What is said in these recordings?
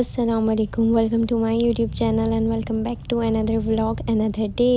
अस्सलामुअलैकुम, welcome to my YouTube channel and welcome back to another vlog another day.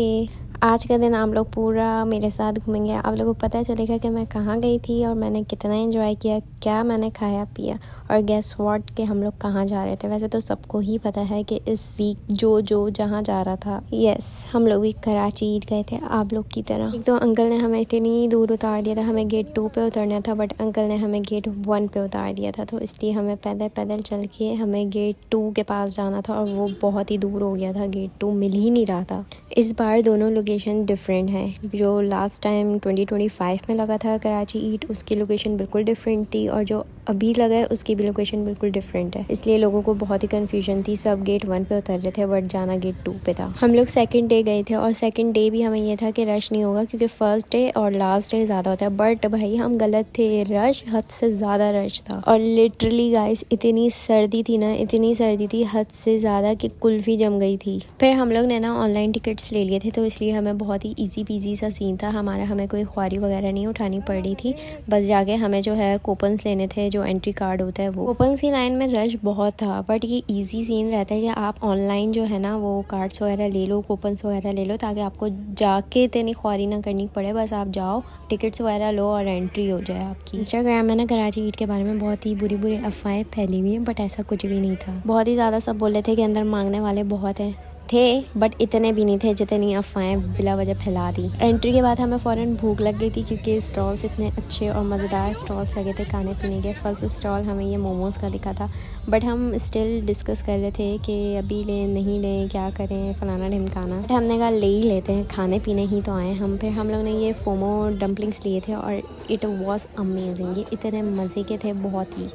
आज का दिन आप लोग पूरा मेरे साथ घूमेंगे। आप लोगों को पता चलेगा कि मैं कहाँ गई थी और मैंने कितना एंजॉय किया, क्या मैंने खाया पिया और गेस व्हाट कि हम लोग कहाँ जा रहे थे। वैसे तो सबको ही पता है कि इस वीक जो जहाँ जा रहा था, यस हम लोग भी कराची ईद गए थे आप लोग की तरह। एक तो अंकल ने हमें इतनी दूर उतार दिया था, हमें गेट 2 पे उतरना था बट अंकल ने हमें गेट 1 पे उतार दिया था, तो इसलिए हमें पैदल पैदल चल के हमें गेट 2 के पास जाना था और वो बहुत ही दूर हो गया था, गेट 2 मिल ही नहीं रहा था। इस बार दोनों लोकेशन डिफरेंट है। जो लास्ट टाइम 2025 में लगा था कराची ईद, उसकी लोकेशन बिल्कुल डिफरेंट थी और जो अभी लगा है उसकी भी लोकेशन बिल्कुल डिफरेंट है, इसलिए लोगों को बहुत ही कन्फ्यूजन थी। सब गेट 1 पे उतर रहे थे बट जाना गेट 2 पे था। हम लोग सेकंड डे गए थे और सेकंड डे भी हमें ये था कि रश नहीं होगा क्योंकि फर्स्ट डे और लास्ट डे ज़्यादा होता है, बट भाई हम गलत थे। रश हद से ज़्यादा रश था और लिटरली गाइस इतनी सर्दी थी ना, इतनी सर्दी थी हद से ज़्यादा कि कुल्फ़ी जम गई थी। फिर हम लोग ने ना ऑनलाइन टिकट्स ले लिए थे, तो इसलिए हमें बहुत ही ईजी पीजी सा सीन था हमारा। हमें कोई ख्वारी वगैरह नहीं उठानी पड़ रही थी, बस जाके हमें जो है कूपन्स लेने थे, जो एंट्री कार्ड होता है वो। कूपन्स की लाइन में रश बहुत था बट ये इजी सीन रहता है कि आप ऑनलाइन जो है ना वो कार्ड्स वगैरह ले लो, कूपन्स वगैरह ले लो, ताकि आपको जाके इतनी ख्वारी ना करनी पड़े। बस आप जाओ, टिकट्स वगैरह लो और एंट्री हो जाए आपकी। इंस्टाग्राम में ना कराची ईद के बारे में बहुत ही बुरी बुरी अफवाहें फैली हुई हैं बट ऐसा कुछ भी नहीं था। बहुत ही ज़्यादा सब बोले थे कि अंदर मांगने वाले बहुत हैं, थे बट इतने भी नहीं थे जितनी अफवाहें बिला वजह फैला दी। एंट्री के बाद हमें फ़ौरन भूख लग गई थी क्योंकि स्टॉल्स इतने अच्छे और मज़ेदार स्टॉल्स लगे थे खाने पीने के। फर्स्ट स्टॉल हमें ये मोमोज़ का दिखा था बट हम स्टिल डिस्कस कर रहे थे कि अभी लें नहीं लें, क्या करें, फलाना ढिमकाना। बट हमने कहा ले ही लेते हैं, खाने पीने ही तो आए हम। फिर हम लोग ने ये फोमो डम्पलिंग्स लिए थे और इट वॉज अमेजिंग। ये इतने मज़े के थे बहुत ही।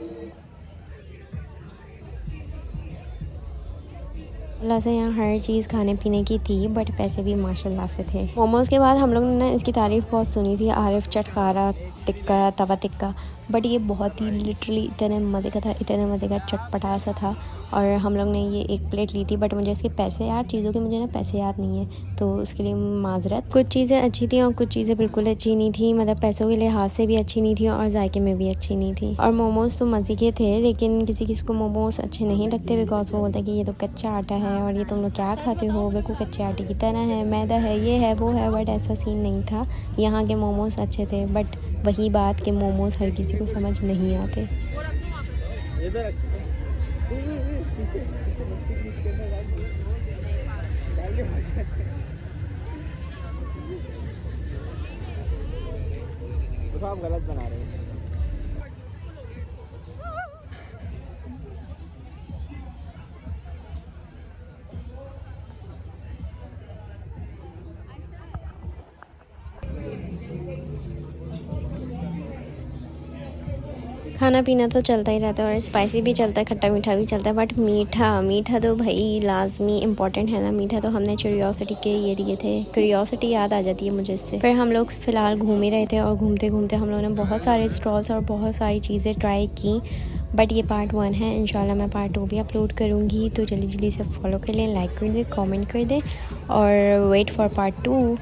अल्लाह से यहाँ हर चीज़ खाने पीने की थी बट पैसे भी माशाल्लाह से थे। मोमोज़ के बाद हम लोगों ने इसकी तारीफ़ बहुत सुनी थी, आरिफ चटखारा टिक्का, तवा टिक्का, बट ये बहुत ही लिटरली इतने मज़े का था, इतने मज़े का चटपटा सा था। और हम लोग ने ये एक प्लेट ली थी बट मुझे इसके पैसे याद, चीज़ों के मुझे ना पैसे याद नहीं है, तो उसके लिए माजरत। कुछ चीज़ें अच्छी थी और कुछ चीज़ें बिल्कुल अच्छी नहीं थी, मतलब पैसों के लिहाज से भी अच्छी नहीं थी और जायके में भी अच्छी नहीं थी। और मोमोज़ तो मज़े के थे लेकिन किसी किसी को मोमोज़ अच्छे नहीं लगते बिकॉज वो बोलता है कि ये तो कच्चा आटा है और ये तुम लोग क्या खाते हो, बिल्कुल कच्चे आटे की तरह है, मैदा है, ये है वो है। बट ऐसा सीन नहीं था, यहाँ के मोमोज़ अच्छे थे बट वही बात कि मोमोज़ हर किसी को समझ नहीं आते। तो आप गलत बना रहे हैं। खाना पीना तो चलता ही रहता है और स्पाइसी भी चलता है, खट्टा मीठा भी चलता है, बट मीठा तो भाई लाजमी इम्पॉर्टेंट है ना। मीठा तो हमने क्यूरियोसिटी के ये लिए थे, क्यूरियोसिटी याद आ जाती है मुझे इससे। फिर हम लोग फ़िलहाल घूम ही रहे थे और घूमते घूमते हम लोगों ने बहुत सारे स्टॉल्स और बहुत सारी चीज़ें ट्राई की। बट ये पार्ट 1 है, इंशाल्लाह मैं पार्ट 2 भी अपलोड करूँगी, तो जल्दी जल्दी से फॉलो कर लें, लाइक कर दें, कमेंट कर दें और वेट फॉर पार्ट 2।